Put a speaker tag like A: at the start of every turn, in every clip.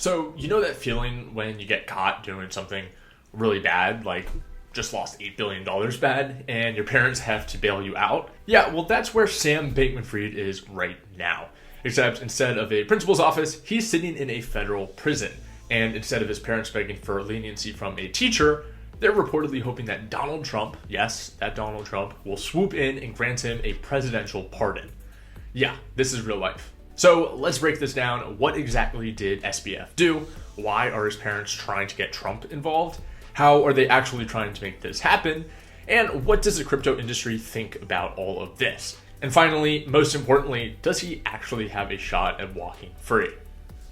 A: So, you know that feeling when you get caught doing something really bad, like just lost $8 billion bad, and your parents have to bail you out? Yeah, well, that's where Sam Bankman-Fried is right now. Except instead of a principal's office, he's sitting in a federal prison. And instead of his parents begging for leniency from a teacher, they're reportedly hoping that Donald Trump, yes, that Donald Trump, will swoop in and grant him a presidential pardon. Yeah, this is real life. So let's break this down. What exactly did SBF do? Why are his parents trying to get Trump involved? How are they actually trying to make this happen? And what does the crypto industry think about all of this? And finally, most importantly, does he actually have a shot at walking free?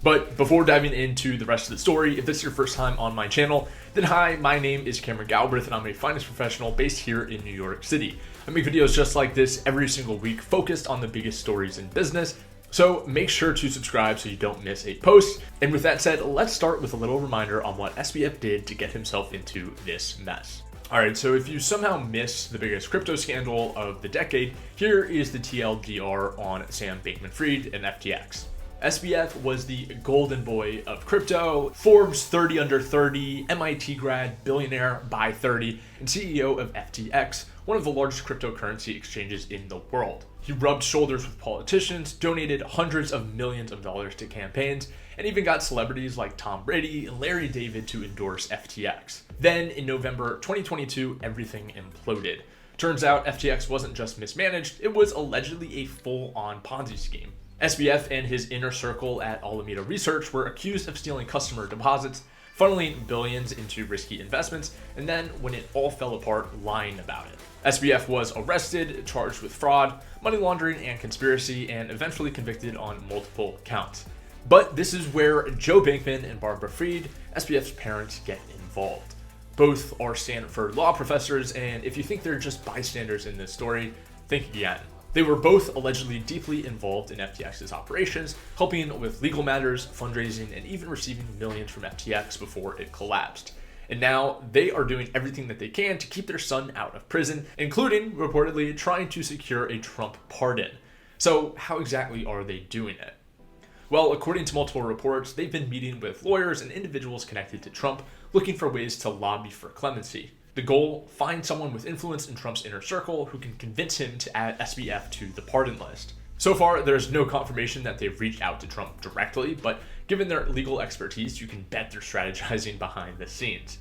A: But before diving into the rest of the story, if this is your first time on my channel, then hi, my name is Cameron Galbraith and I'm a finance professional based here in New York City. I make videos just like this every single week focused on the biggest stories in business. So make sure to subscribe so you don't miss a post. And with that said, let's start with a little reminder on what SBF did to get himself into this mess. All right, so if you somehow missed the biggest crypto scandal of the decade, here is the TLDR on Sam Bankman-Fried and FTX. SBF was the golden boy of crypto, Forbes 30 under 30, MIT grad, billionaire by 30, and CEO of FTX, one of the largest cryptocurrency exchanges in the world. He rubbed shoulders with politicians, donated hundreds of millions of dollars to campaigns, and even got celebrities like Tom Brady and Larry David to endorse FTX. Then in November 2022, everything imploded. Turns out FTX wasn't just mismanaged, it was allegedly a full-on Ponzi scheme. SBF and his inner circle at Alameda Research were accused of stealing customer deposits, funneling billions into risky investments, and then, when it all fell apart, lying about it. SBF was arrested, charged with fraud, money laundering, and conspiracy, and eventually convicted on multiple counts. But this is where Joe Bankman and Barbara Fried, SBF's parents, get involved. Both are Stanford law professors, and if you think they're just bystanders in this story, think again. They were both allegedly deeply involved in FTX's operations, helping with legal matters, fundraising, and even receiving millions from FTX before it collapsed. And now they are doing everything that they can to keep their son out of prison, including reportedly trying to secure a Trump pardon. So how exactly are they doing it? Well, according to multiple reports, they've been meeting with lawyers and individuals connected to Trump, looking for ways to lobby for clemency. The goal, find someone with influence in Trump's inner circle who can convince him to add SBF to the pardon list. So far, there's no confirmation that they've reached out to Trump directly, but given their legal expertise, you can bet they're strategizing behind the scenes.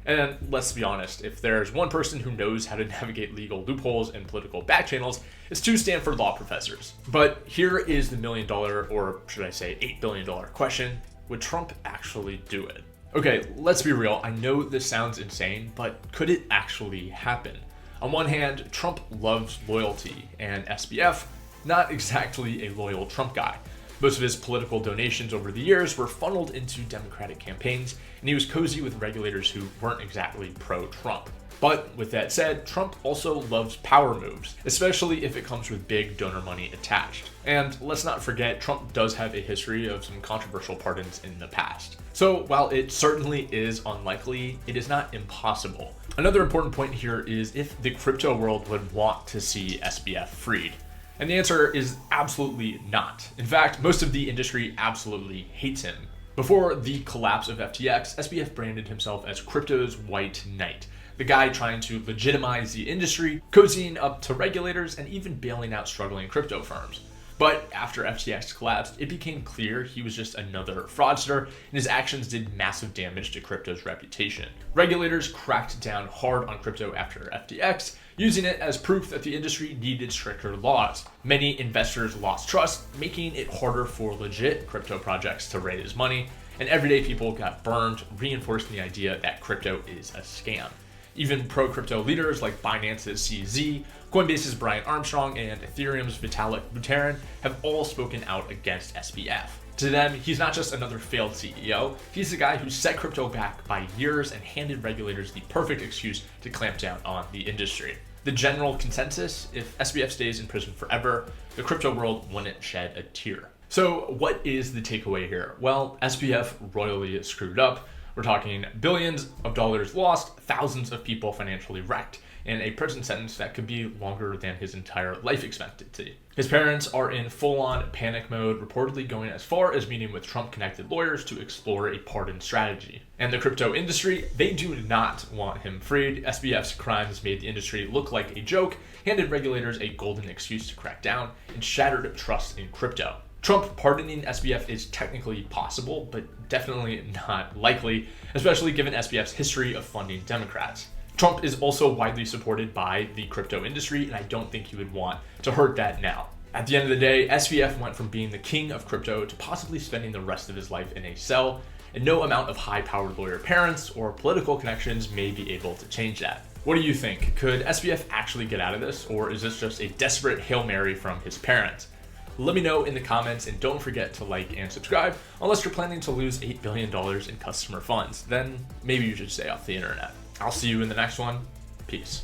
A: And let's be honest, if there's one person who knows how to navigate legal loopholes and political backchannels, it's two Stanford law professors. But here is the $1 million, or should I say $8 billion question: would Trump actually do it? Okay, let's be real. I know this sounds insane, but could it actually happen? On one hand, Trump loves loyalty, and SBF, not exactly a loyal Trump guy. Most of his political donations over the years were funneled into Democratic campaigns, and he was cozy with regulators who weren't exactly pro-Trump. But with that said, Trump also loves power moves, especially if it comes with big donor money attached. And let's not forget, Trump does have a history of some controversial pardons in the past. So while it certainly is unlikely, it is not impossible. Another important point here is if the crypto world would want to see SBF freed. And the answer is absolutely not. In fact, most of the industry absolutely hates him. Before the collapse of FTX, SBF branded himself as crypto's white knight, the guy trying to legitimize the industry, cozying up to regulators, and even bailing out struggling crypto firms. But after FTX collapsed, it became clear he was just another fraudster, and his actions did massive damage to crypto's reputation. Regulators cracked down hard on crypto after FTX, using it as proof that the industry needed stricter laws. Many investors lost trust, making it harder for legit crypto projects to raise money, and everyday people got burned, reinforcing the idea that crypto is a scam. Even pro-crypto leaders like Binance's CZ, Coinbase's Brian Armstrong, and Ethereum's Vitalik Buterin have all spoken out against SBF. To them, he's not just another failed CEO, he's the guy who set crypto back by years and handed regulators the perfect excuse to clamp down on the industry. The general consensus, if SBF stays in prison forever, the crypto world wouldn't shed a tear. So what is the takeaway here? Well, SBF royally screwed up. We're talking billions of dollars lost, thousands of people financially wrecked, and a prison sentence that could be longer than his entire life expectancy. His parents are in full-on panic mode, reportedly going as far as meeting with Trump-connected lawyers to explore a pardon strategy. And the crypto industry, they do not want him freed. SBF's crimes made the industry look like a joke, handed regulators a golden excuse to crack down, and shattered trust in crypto. Trump pardoning SBF is technically possible, but definitely not likely, especially given SBF's history of funding Democrats. Trump is also widely supported by the crypto industry, and I don't think he would want to hurt that now. At the end of the day, SBF went from being the king of crypto to possibly spending the rest of his life in a cell, and no amount of high-powered lawyer parents or political connections may be able to change that. What do you think? Could SBF actually get out of this, or is this just a desperate Hail Mary from his parents? Let me know in the comments, and don't forget to like and subscribe. Unless you're planning to lose $8 billion in customer funds, then maybe you should stay off the internet. I'll see you in the next one. Peace.